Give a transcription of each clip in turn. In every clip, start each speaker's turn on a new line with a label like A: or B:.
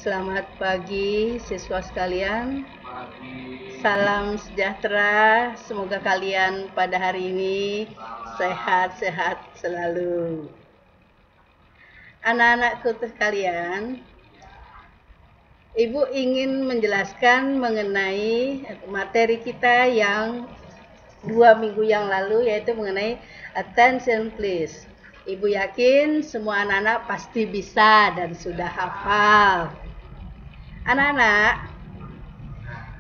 A: Selamat pagi siswa sekalian. Salam sejahtera. Semoga kalian pada hari ini sehat-sehat selalu. Anak-anakku sekalian, Ibu ingin menjelaskan mengenai materi kita yang 2 minggu yang lalu, yaitu mengenai attention please. Ibu yakin semua anak-anak pasti bisa dan sudah hafal. Anak-anak,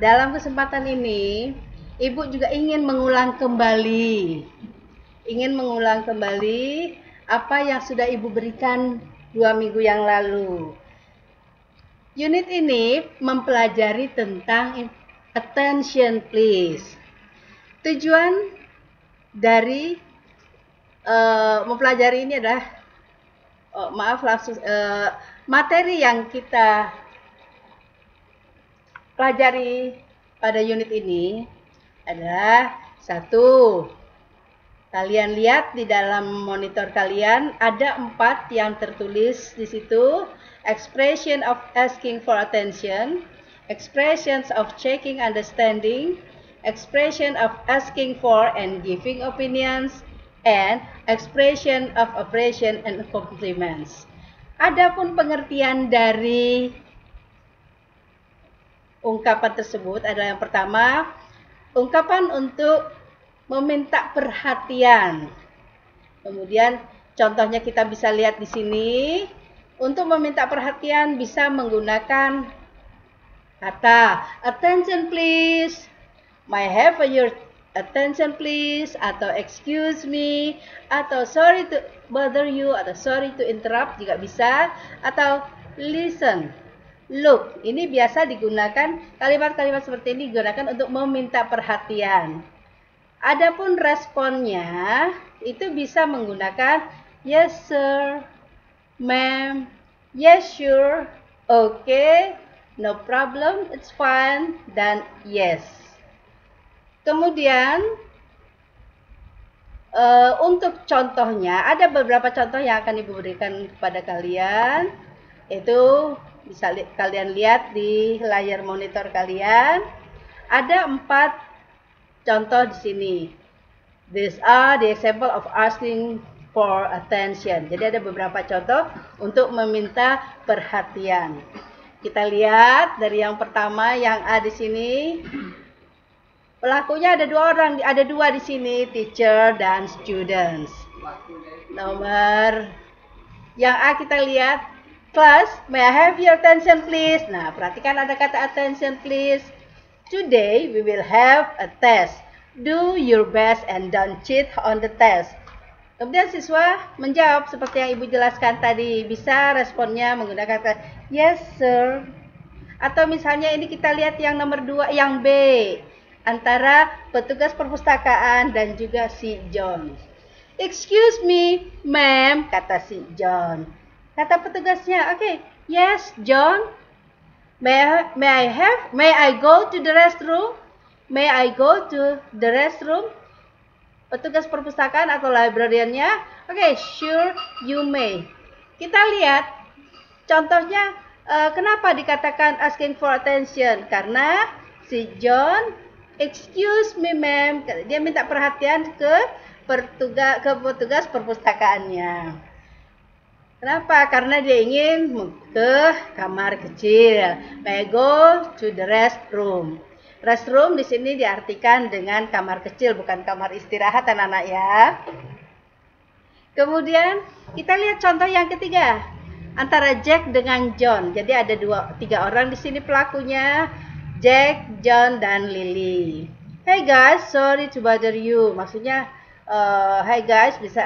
A: dalam kesempatan ini, Ibu juga ingin mengulang kembali. Apa yang sudah Ibu berikan 2 minggu yang lalu. Unit ini mempelajari tentang attention please. Tujuan dari mempelajari ini adalah materi yang kita pelajari pada unit ini adalah satu. Kalian lihat di dalam monitor kalian ada 4 yang tertulis di situ. Expression of asking for attention, expressions of checking understanding, expression of asking for and giving opinions, and expression of appreciation and compliments. Adapun pengertian dari ungkapan tersebut adalah yang pertama, ungkapan untuk meminta perhatian. Kemudian contohnya kita bisa lihat di sini. Untuk meminta perhatian bisa menggunakan kata attention please, may I have your attention please, atau excuse me, atau sorry to bother you, atau sorry to interrupt juga bisa, atau listen, look. Ini biasa digunakan, kalimat-kalimat seperti ini digunakan untuk meminta perhatian. Adapun responnya itu bisa menggunakan yes sir, ma'am, yes sure, okay, no problem, it's fine, dan yes. Kemudian untuk contohnya, ada beberapa contoh yang akan Ibu berikan kepada kalian. Itu bisa kalian lihat di layar monitor kalian. Ada 4 contoh di sini. These are the example of asking for attention. Jadi ada beberapa contoh untuk meminta perhatian. Kita lihat dari yang pertama yang A di sini. Pelakunya ada 2 orang, ada 2 di sini, teacher dan students. Nomor yang A kita lihat, class, may I have your attention please? Nah, perhatikan ada kata attention please. Today we will have a test. Do your best and don't cheat on the test. Kemudian siswa menjawab seperti yang Ibu jelaskan tadi. Bisa responnya menggunakan kata yes sir. Atau misalnya ini kita lihat yang nomor 2, yang B. Antara petugas perpustakaan dan juga si John. Excuse me, ma'am, kata si John. Kata petugasnya, okay, yes John. May I go to the restroom? May I go to the restroom? Petugas perpustakaan atau librariannya, okay, sure you may. Kita lihat contohnya, kenapa dikatakan asking for attention? Karena si John, excuse me ma'am, dia minta perhatian ke petugas perpustakaannya. Kenapa? Karena dia ingin ke kamar kecil. May I go to the restroom? Restroom di sini diartikan dengan kamar kecil, bukan kamar istirahat anak-anak ya. Kemudian kita lihat contoh yang ketiga, antara Jack dengan John. Jadi ada 3 orang di sini pelakunya, Jack, John, dan Lily. Hey guys, sorry to bother you. Maksudnya, hey guys, bisa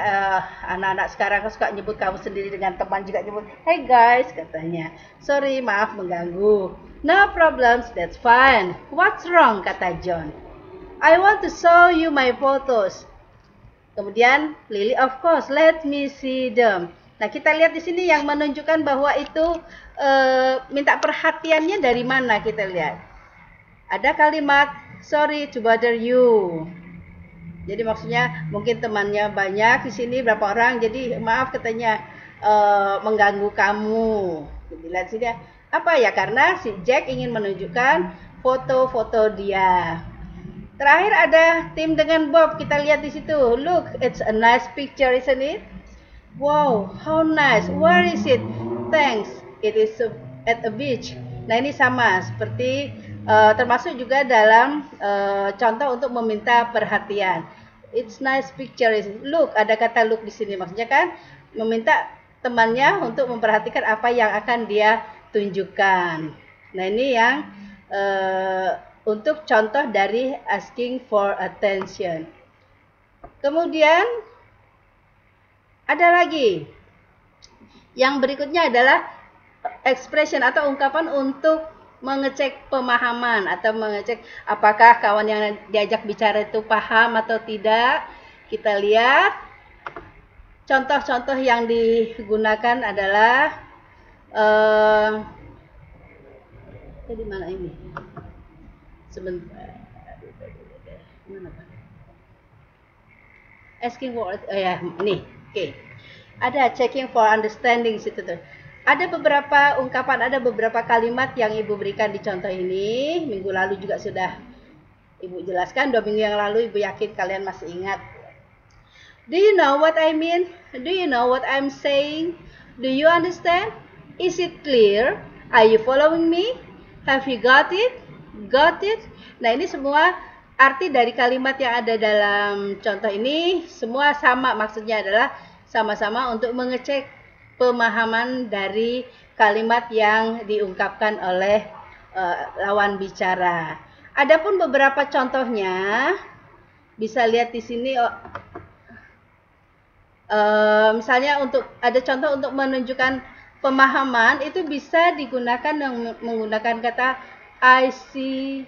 A: anak-anak sekarang suka nyebut kamu sendiri, dengan teman juga nyebut hey guys katanya. Sorry, maaf mengganggu. No problems, that's fine. What's wrong? Kata John. I want to show you my photos. Kemudian Lily, of course, let me see them. Nah, kita lihat di sini yang menunjukkan bahwa itu minta perhatiannya dari mana, kita lihat. Ada kalimat sorry to bother you. Jadi maksudnya mungkin temannya banyak di sini, berapa orang, jadi maaf katanya mengganggu kamu. Jadi lihat sini ya. Apa ya? Karena si Jack ingin menunjukkan foto-foto dia. Terakhir ada Tim dengan Bob. Kita lihat di situ. Look, it's a nice picture, isn't it? Wow, how nice. Where is it? Thanks. It is at a beach. Nah, ini sama seperti termasuk juga dalam contoh untuk meminta perhatian. It's nice picture. Look, ada kata look di sini. Maksudnya kan meminta temannya untuk memperhatikan apa yang akan dia tunjukkan. Nah, ini yang untuk contoh dari asking for attention. Kemudian ada lagi. Yang berikutnya adalah expression atau ungkapan untuk mengecek pemahaman atau mengecek apakah kawan yang diajak bicara itu paham atau tidak. Kita lihat contoh-contoh yang digunakan adalah di mana ini? Sebentar. Mana Pak? Asking for ya, ini. Oke. Ada checking for understanding situ tuh. Ada beberapa ungkapan, ada beberapa kalimat yang Ibu berikan di contoh ini. Minggu lalu juga sudah Ibu jelaskan, 2 minggu yang lalu Ibu yakin kalian masih ingat. Do you know what I mean? Do you know what I'm saying? Do you understand? Is it clear? Are you following me? Have you got it? Got it? Nah, ini semua arti dari kalimat yang ada dalam contoh ini semua sama, maksudnya adalah sama-sama untuk mengecek pemahaman dari kalimat yang diungkapkan oleh lawan bicara. Adapun beberapa contohnya bisa lihat di sini. Misalnya untuk ada contoh untuk menunjukkan pemahaman itu bisa digunakan dengan menggunakan kata I see,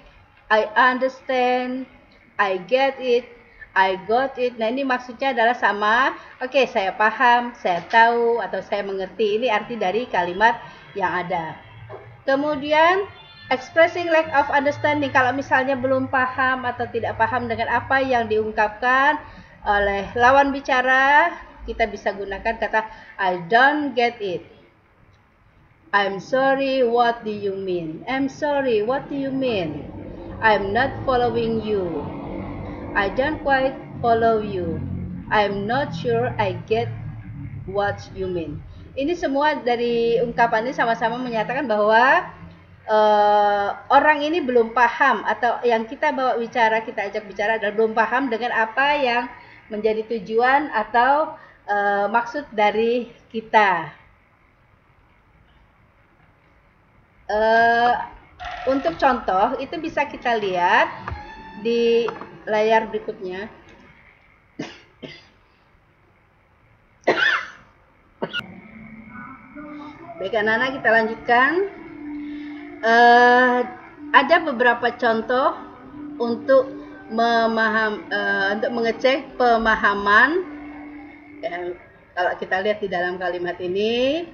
A: I understand, I get it, I got it. Nah, ini maksudnya adalah sama. Oke, saya paham, saya tahu, atau saya mengerti. Ini arti dari kalimat yang ada. Kemudian, expressing lack of understanding. Kalau misalnya belum paham atau tidak paham dengan apa yang diungkapkan oleh lawan bicara, kita bisa gunakan kata I don't get it. I'm sorry, what do you mean? I'm sorry, what do you mean? I'm not following you. I don't quite follow you. I'm not sure I get what you mean. Ini semua dari ungkapan ini sama-sama menyatakan bahwa orang ini belum paham, atau yang kita bawa bicara, kita ajak bicara adalah belum paham dengan apa yang menjadi tujuan atau maksud dari kita. Untuk contoh itu bisa kita lihat di layar berikutnya. Baik anak-anak, kita lanjutkan. Ada beberapa contoh untuk untuk mengecek pemahaman. Kalau kita lihat di dalam kalimat ini,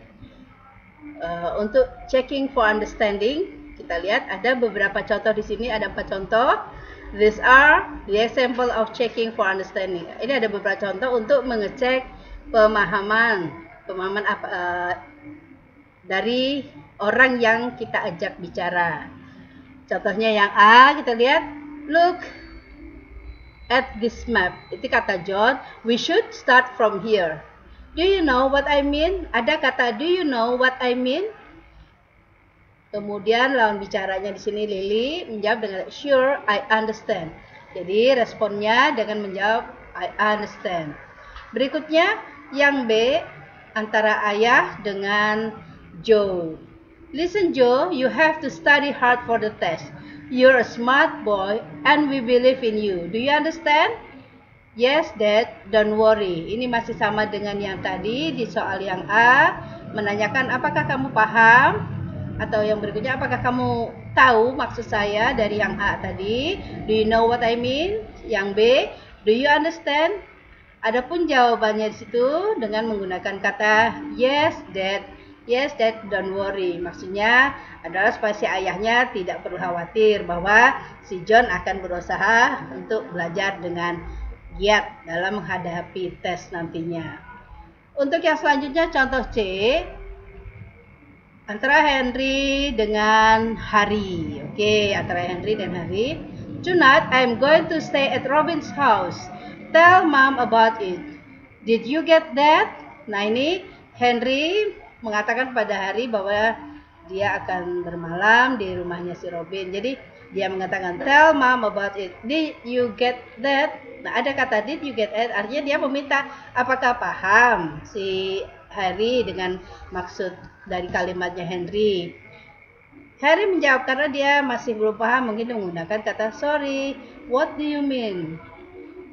A: untuk checking for understanding, kita lihat ada beberapa contoh di sini, ada 4 contoh. These are the example of checking for understanding. Ini ada beberapa contoh untuk mengecek pemahaman apa dari orang yang kita ajak bicara. Contohnya yang A, kita lihat, look at this map. Itu kata John, we should start from here. Do you know what I mean? Ada kata do you know what I mean? Kemudian lawan bicaranya di sini Lily menjawab dengan sure, I understand. Jadi responnya dengan menjawab I understand. Berikutnya yang B, antara ayah dengan Joe. Listen Joe, you have to study hard for the test. You're a smart boy and we believe in you. Do you understand? Yes Dad, don't worry. Ini masih sama dengan yang tadi di soal yang A, menanyakan apakah kamu paham? Atau yang berikutnya, apakah kamu tahu maksud saya dari yang A tadi? Do you know what I mean? Yang B, do you understand? Adapun jawabannya di situ dengan menggunakan kata yes Dad, don't worry. Maksudnya adalah supaya si ayahnya tidak perlu khawatir bahwa si John akan berusaha untuk belajar dengan giat dalam menghadapi tes nantinya. Untuk yang selanjutnya contoh C. antara Henry dengan Harry. Oke, antara Henry dan Harry. Tonight I'm going to stay at Robin's house. Tell mom about it. Did you get that? Nah, ini Henry mengatakan pada Harry bahwa dia akan bermalam di rumahnya si Robin. Jadi dia mengatakan tell mom about it. Did you get that? Nah, ada kata did you get it, artinya dia meminta apakah paham si Harry dengan maksud dari kalimatnya Henry. Harry menjawab karena dia masih belum paham, mungkin menggunakan kata sorry, what do you mean?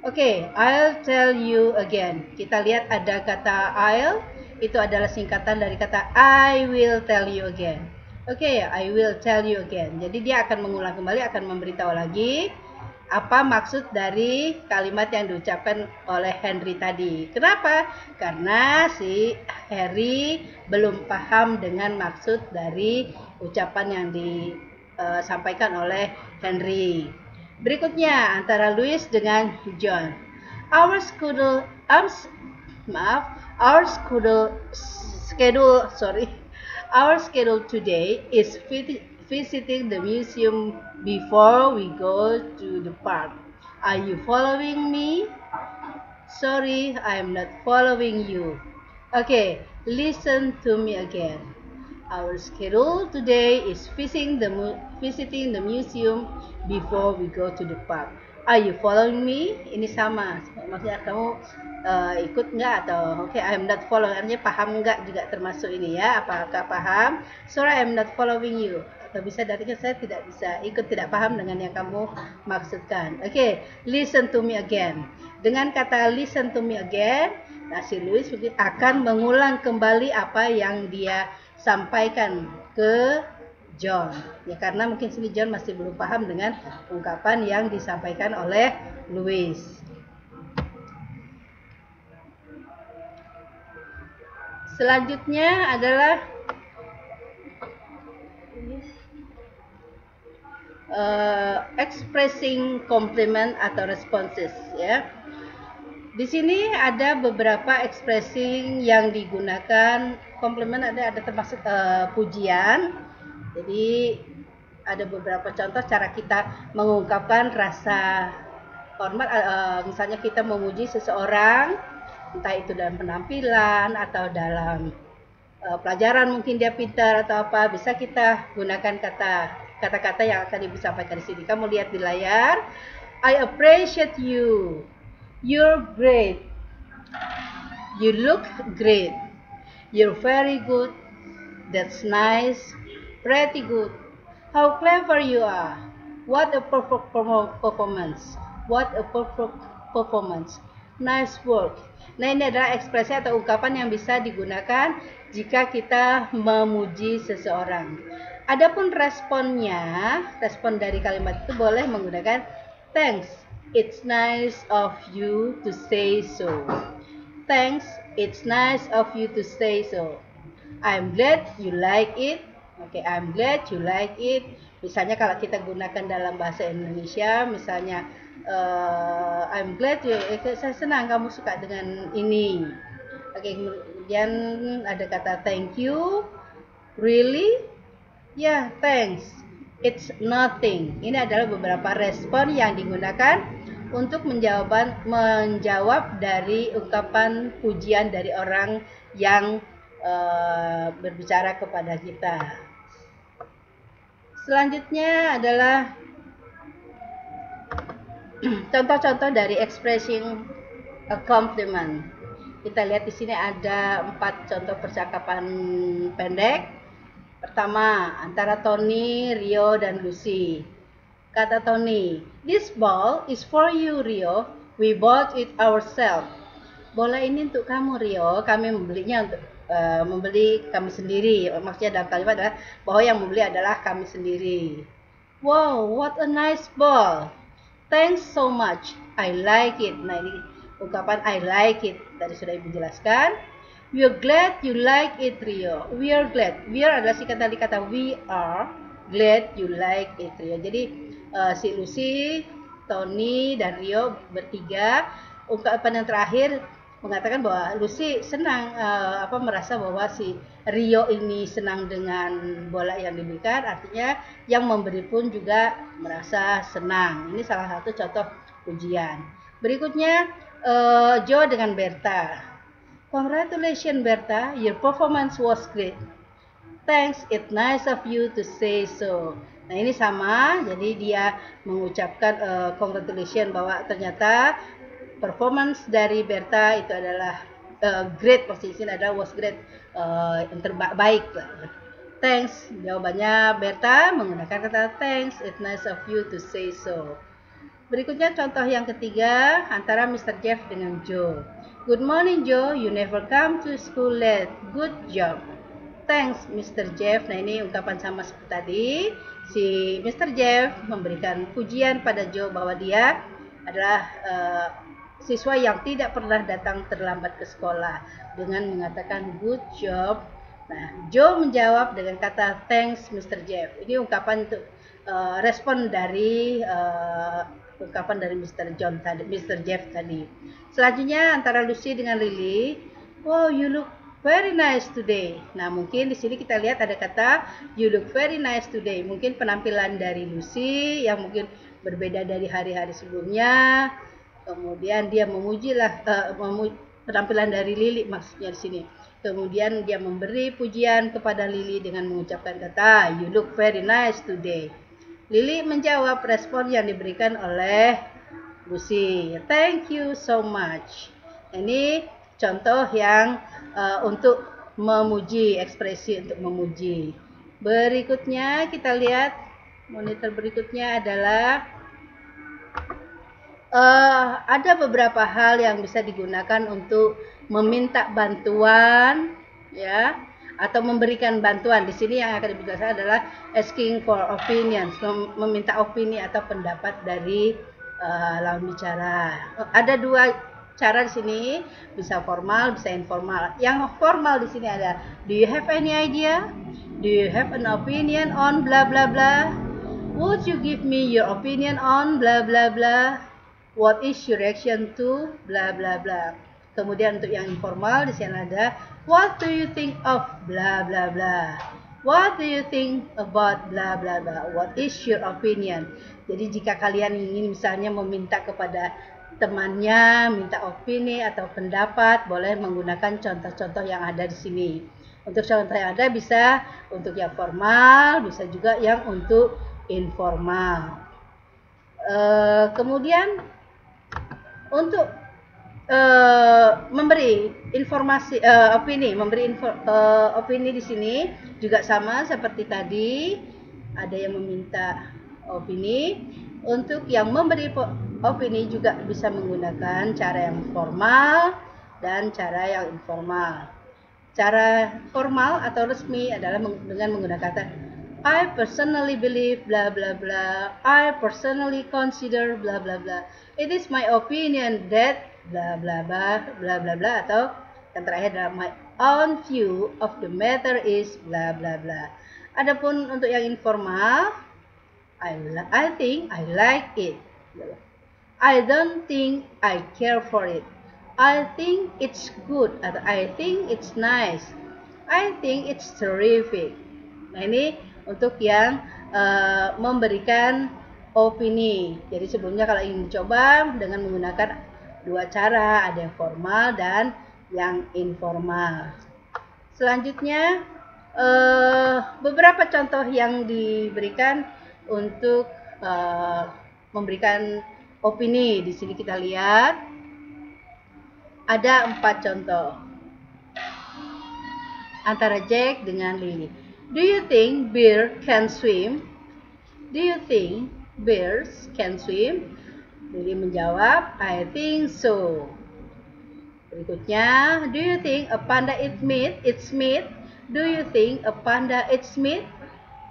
A: Oke, I'll tell you again. Kita lihat ada kata I'll, itu adalah singkatan dari kata I will tell you again. Oke, I will tell you again. Jadi dia akan mengulang kembali, akan memberitahu lagi apa maksud dari kalimat yang diucapkan oleh Henry tadi. Kenapa? Karena si Harry belum paham dengan maksud dari ucapan yang disampaikan oleh Henry. Berikutnya antara Louis dengan John. Our schedule today is visiting the museum before we go to the park. Are you following me? Sorry, I am not following you. Okay, listen to me again. Our schedule today is visiting the museum before we go to the park. Are you following me? Ini sama, maksudnya kamu ikut nggak atau okay, I am not following, artinya paham nggak juga termasuk ini ya. Apakah paham? Sorry, I am not following you. Atau bisa dari saya tidak bisa ikut, tidak paham dengan yang kamu maksudkan. Okay, listen to me again. Dengan kata listen to me again, nah si Louis akan mengulang kembali apa yang dia sampaikan ke John. Ya karena mungkin sini John masih belum paham dengan ungkapan yang disampaikan oleh Louis. Selanjutnya adalah expressing compliment atau responses ya. Di sini ada beberapa expressing yang digunakan. Compliment ada termasuk pujian. Jadi ada beberapa contoh cara kita mengungkapkan rasa hormat. Misalnya kita memuji seseorang, entah itu dalam penampilan atau dalam pelajaran, mungkin dia pintar atau apa, bisa kita gunakan kata-kata yang akan ibu sampaikan di sini. Kamu lihat di layar. I appreciate you. You're great. You look great. You're very good. That's nice. Pretty good. How clever you are. What a perfect performance. What a perfect performance. Nice work. Nah, ini adalah ekspresi atau ungkapan yang bisa digunakan jika kita memuji seseorang. Adapun responnya, respon dari kalimat itu boleh menggunakan thanks. It's nice of you to say so. Thanks. It's nice of you to say so. I'm glad you like it. Oke, I'm glad you like it. Misalnya kalau kita gunakan dalam bahasa Indonesia, misalnya I'm glad saya senang kamu suka dengan ini. Oke, kemudian ada kata thank you. Really? Yeah, thanks. It's nothing. Ini adalah beberapa respon yang digunakan untuk menjawab dari ungkapan pujian dari orang yang berbicara kepada kita. Selanjutnya adalah contoh-contoh dari expressing a compliment. Kita lihat di sini ada 4 contoh percakapan pendek. Pertama, antara Tony, Rio, dan Lucy. Kata Tony, this ball is for you, Rio. We bought it ourselves. Bola ini untuk kamu, Rio. Kami membelinya untuk membeli kami sendiri. Maksudnya dalam kalimat adalah bahwa yang membeli adalah kami sendiri. Wow, what a nice ball. Thanks so much. I like it. Nah, ini ungkapan I like it. Tadi sudah ibu jelaskan. We are glad you like it, Rio. We are glad. We are adalah singkatan dari kata we are glad you like it, Rio. Jadi si Lucy, Tony, dan Rio bertiga. Ungkapan yang terakhir, mengatakan bahwa Lucy senang merasa bahwa si Rio ini senang dengan bola yang diberikan, artinya yang memberi pun juga merasa senang. Ini salah satu contoh pujian. Berikutnya Joe dengan Berta. Congratulations Berta, your performance was great. Thanks, it's nice of you to say so. Nah ini sama, jadi dia mengucapkan congratulations bahwa ternyata performance dari Berta itu adalah great, posisinya adalah was great, yang terbaik. Thanks, jawabannya Berta menggunakan kata thanks, it's nice of you to say so. Berikutnya contoh yang ketiga antara Mr. Jeff dengan Joe. Good morning Joe, you never come to school late. Good job. Thanks Mr. Jeff. Nah ini ungkapan sama seperti tadi. Si Mr. Jeff memberikan pujian pada Joe bahwa dia adalah siswa yang tidak pernah datang terlambat ke sekolah dengan mengatakan good job. Nah Joe menjawab dengan kata thanks Mr. Jeff. Ini ungkapan untuk respon dari ungkapan dari Mr. Jeff tadi. Selanjutnya antara Lucy dengan Lily. Wow, you look very nice today. Nah, mungkin di sini kita lihat ada kata you look very nice today. Mungkin penampilan dari Lucy yang mungkin berbeda dari hari-hari sebelumnya. Kemudian dia memujilah penampilan dari Lily maksudnya di sini. Kemudian dia memberi pujian kepada Lily dengan mengucapkan kata you look very nice today. Lily menjawab respon yang diberikan oleh Lucy. Thank you so much. Ini contoh yang untuk memuji, ekspresi untuk memuji. Berikutnya kita lihat monitor berikutnya adalah ada beberapa hal yang bisa digunakan untuk meminta bantuan, ya, atau memberikan bantuan. Di sini yang akan dibicarakan adalah asking for opinions, meminta opini atau pendapat dari lawan bicara. Ada dua cara di sini, bisa formal, bisa informal. Yang formal di sini ada, do you have any idea? Do you have an opinion on bla bla bla? Would you give me your opinion on bla bla bla? What is your reaction to bla bla bla? Kemudian untuk yang informal di sini ada, what do you think of bla bla bla? What do you think about bla bla bla? What is your opinion? Jadi jika kalian ingin misalnya meminta kepada temannya, minta opini atau pendapat, boleh menggunakan contoh-contoh yang ada di sini. Untuk contoh yang ada bisa untuk yang formal, bisa juga yang untuk informal. Kemudian untuk memberi informasi, opini di sini juga sama seperti tadi. Ada yang meminta opini. Untuk yang memberi opini juga bisa menggunakan cara yang formal dan cara yang informal. Cara formal atau resmi adalah dengan menggunakan kata I personally believe bla bla bla. I personally consider bla bla bla. It is my opinion that bla bla bla bla bla bla, atau yang terakhir adalah my own view of the matter is bla bla bla. Adapun untuk yang informal, I think I like it. I don't think I care for it. I think it's good atau I think it's nice. I think it's terrific. Nah ini untuk yang memberikan opini. Jadi sebelumnya kalau ingin mencoba dengan menggunakan dua cara, ada yang formal dan yang informal. Selanjutnya beberapa contoh yang diberikan untuk memberikan opini. Di sini kita lihat ada 4 contoh antara Jack dengan Lily. Do you think bear can swim? Do you think bears can swim? Lily menjawab, I think so. Berikutnya, do you think a panda eats meat? Do you think a panda eats meat?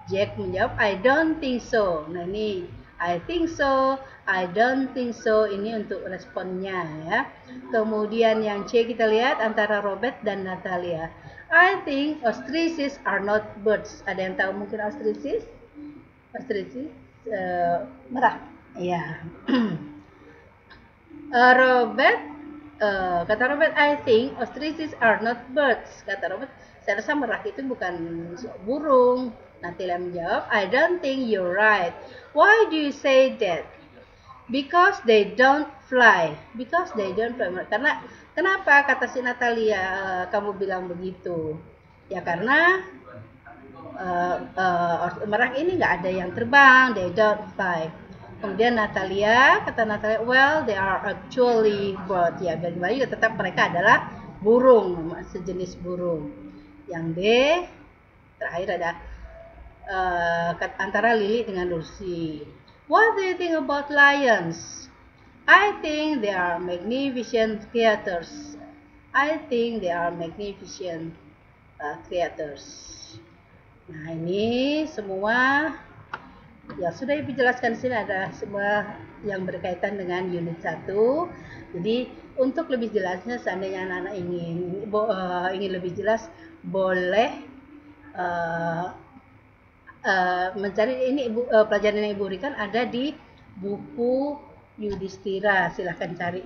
A: Jack menjawab, I don't think so. Nah ini, I think so, I don't think so. Ini untuk responnya ya. Kemudian yang C kita lihat antara Robert dan Natalia. I think ostriches are not birds. Ada yang tahu mungkin ostriches? Ostriches merah. Iya. Robert Kata Robert, I think ostriches are not birds. Kata Robert, saya rasa merak itu bukan burung. Natalia menjawab, I don't think you're right. Why do you say that? Because they don't fly. Because they don't fly. Karena kenapa kata si Natalia kamu bilang begitu? Ya karena merak ini nggak ada yang terbang. They don't fly. Kemudian kata Natalia, well, they are actually bird. Ya, bagi tetap mereka adalah burung, sejenis burung. Yang D, terakhir ada antara Lily dengan Lucy. What do you think about lions? I think they are magnificent creatures. I think they are magnificent creatures. Nah, ini semua yang sudah Ibu jelaskan di sini adalah semua yang berkaitan dengan unit 1. Jadi, untuk lebih jelasnya seandainya anak-anak ingin lebih jelas, boleh mencari ini pelajaran yang Ibu berikan ada di buku Yudhistira. Silahkan cari,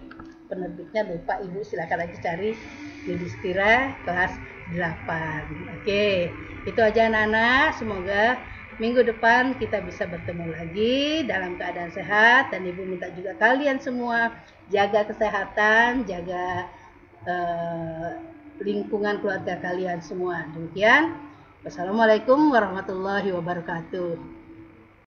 A: penerbitnya lupa Ibu, silahkan aja cari Yudhistira kelas 8. Oke, itu aja anak-anak. Semoga minggu depan kita bisa bertemu lagi dalam keadaan sehat, dan Ibu minta juga kalian semua jaga kesehatan, jaga lingkungan keluarga kalian semua. Demikian. Wassalamualaikum warahmatullahi wabarakatuh.